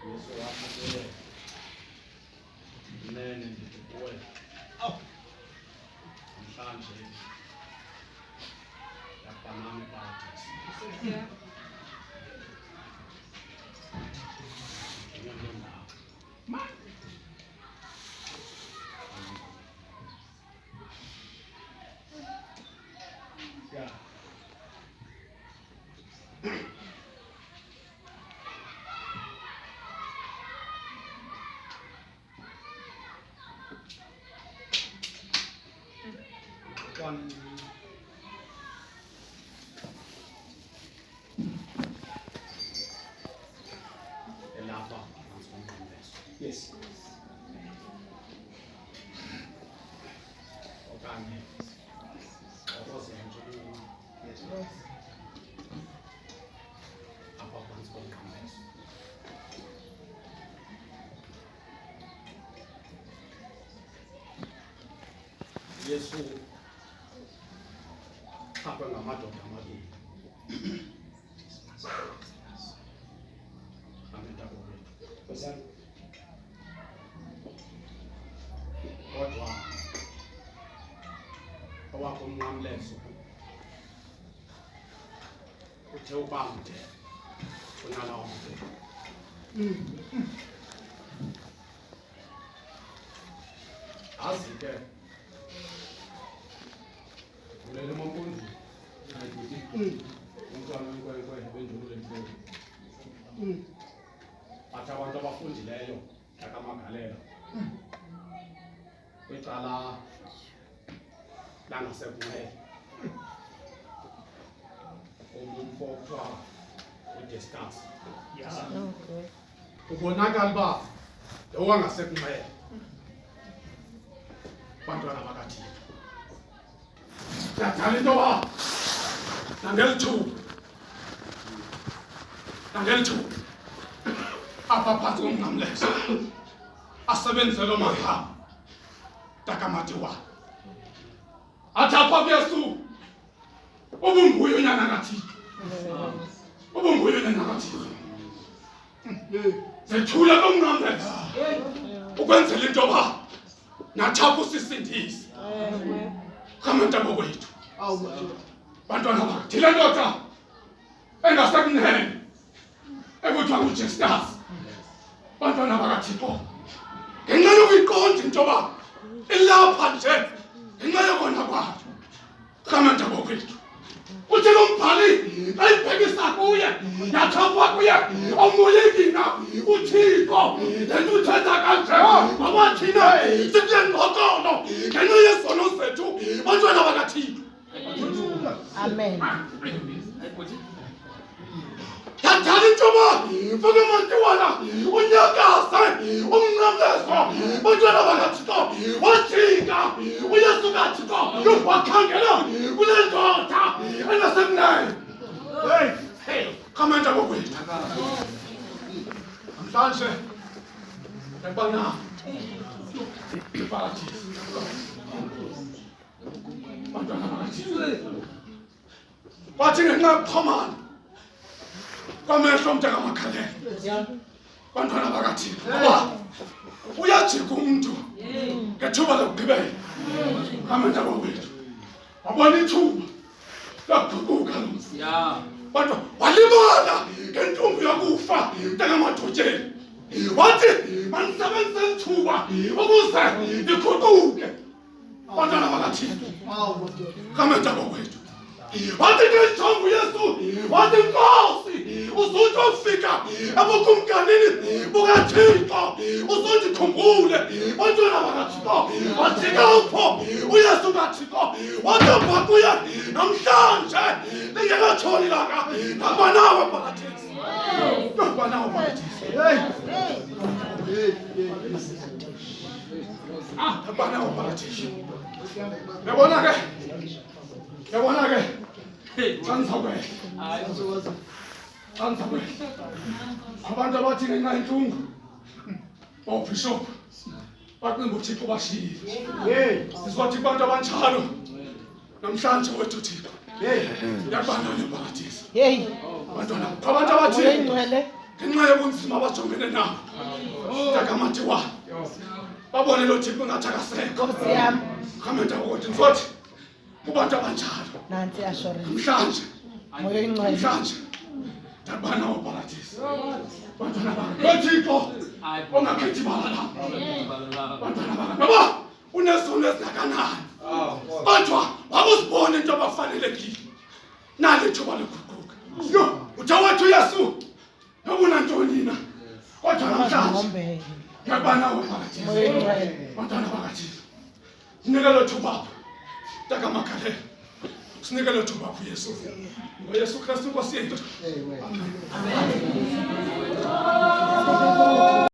Yesu wakho Inene ndithi kuwe. Namhlanje ndiyakuba nawe eParadesi. Yes. Okanye okozenjulu. Yes. Apha phansi komqambezo. Yesu apha ngamadoda amabili. Amen. Kodwa owakho umnqamlezo uthe ubamde kunalawo mde. Azi ke ulele emampundu umntwana wenkwenkwe benjulule mfundo athi abantu abafundileyo kaMagalela kwicala langasekunxele umfo kuthiwa uDestas ubonakala uba owangasekunxele bantwana bakaThixo. Ndiyadala into yoba nangelithuba apha phantsi komnqamlezo asebenzise loo magama takamatiwa athi apha kuYesu ubunguye unyana kaThixo, ubunguye unyana kaThixo. Zethula komnqamlezo ukwenzela into yoba nathi apho usisindise kamantabo kwethu. Bantwana bathi le ndoda engasekunene ekuthiwa nguJestas, bantwana bakaThixo, ngenxa yokuyiqonda into yoba ilapha nje ngenxa yokona kwayo kamantabo kwethu. Uthi lo mbhali ayibhekisa kuye yathapha kuye omoyekina uThixo le nto uthetha kanje ngoba thina sikuyengqokolo ngenxa yezono zethu bantwana bakaThixo. Amen. Yadala into yoba mfake mantiwana unyakaze umnqamlezo bantwana bakaThixo wajika uYesu kaThixo wakhangela kule ndoda engasekunene. Kamantabo kwethu namhlanje ndiyakubana eParadesi bantwana bakaThixo wathi ngenxa yokuxhomana kwamehlo mntakaMagalela bantwana bakaThixo ngoba uyajika umntu ngethuba lokugqibela. Kamantabo kwethu wabona ithuba lakuguquka lo mzi bantwana walibala ngentombi yokufa mntakaMadotyeni wathi mandisebenzise ithuba ukuze iguquke. Bantwana bakaThixo kamantabo kwethu wathi ngejongo Yesu wathi Nkosi uzuthi ufika ebukumkanini bukaThixo uzundikhumbule. Bantwana bakaThixo wajika upho uYesu kaThixo wathapha kuye namhlanje lingekatshoni ilanga ngaba nawe eParadesi. Ngaba nawe eParadesi. Ngaba nawe eParadesi. Yabona ke abantu abathi ngenxa yentlungu oobhishophu bacinga uThixo bashiyile. Sizothi kubantu abanjalo namhlanje wethu Thixo yakubana eParadesi. Bantwana abantu abathi ngenxa yobunzima abajongene nabo ntakamatiwa babone lo Thixo ngathi akasekho Nkosi yami. kamenta ukuthi ngizothi kubantu abanjalo Nansi assurance. namhlanje Moya oyingcwele. namhlanje ndakuba nawo eParadesi bantwana bami lo Thixo ongakhethi bala lapha bantwana bami ngoba unezono ezingakanani kodwa wakuzibona into abafanelekile nale thuba lokuguquka yo uthawethu Yesu yabona ntoni na kodwa namhlanje Ngombe. ndakuba nawo eParadesi Moya oyingcwele. bantwana bakathi sinika lo thuba ntakamagale sinika lo thuba kuYesu ngoYesu Kristu Nkosi yethu amen.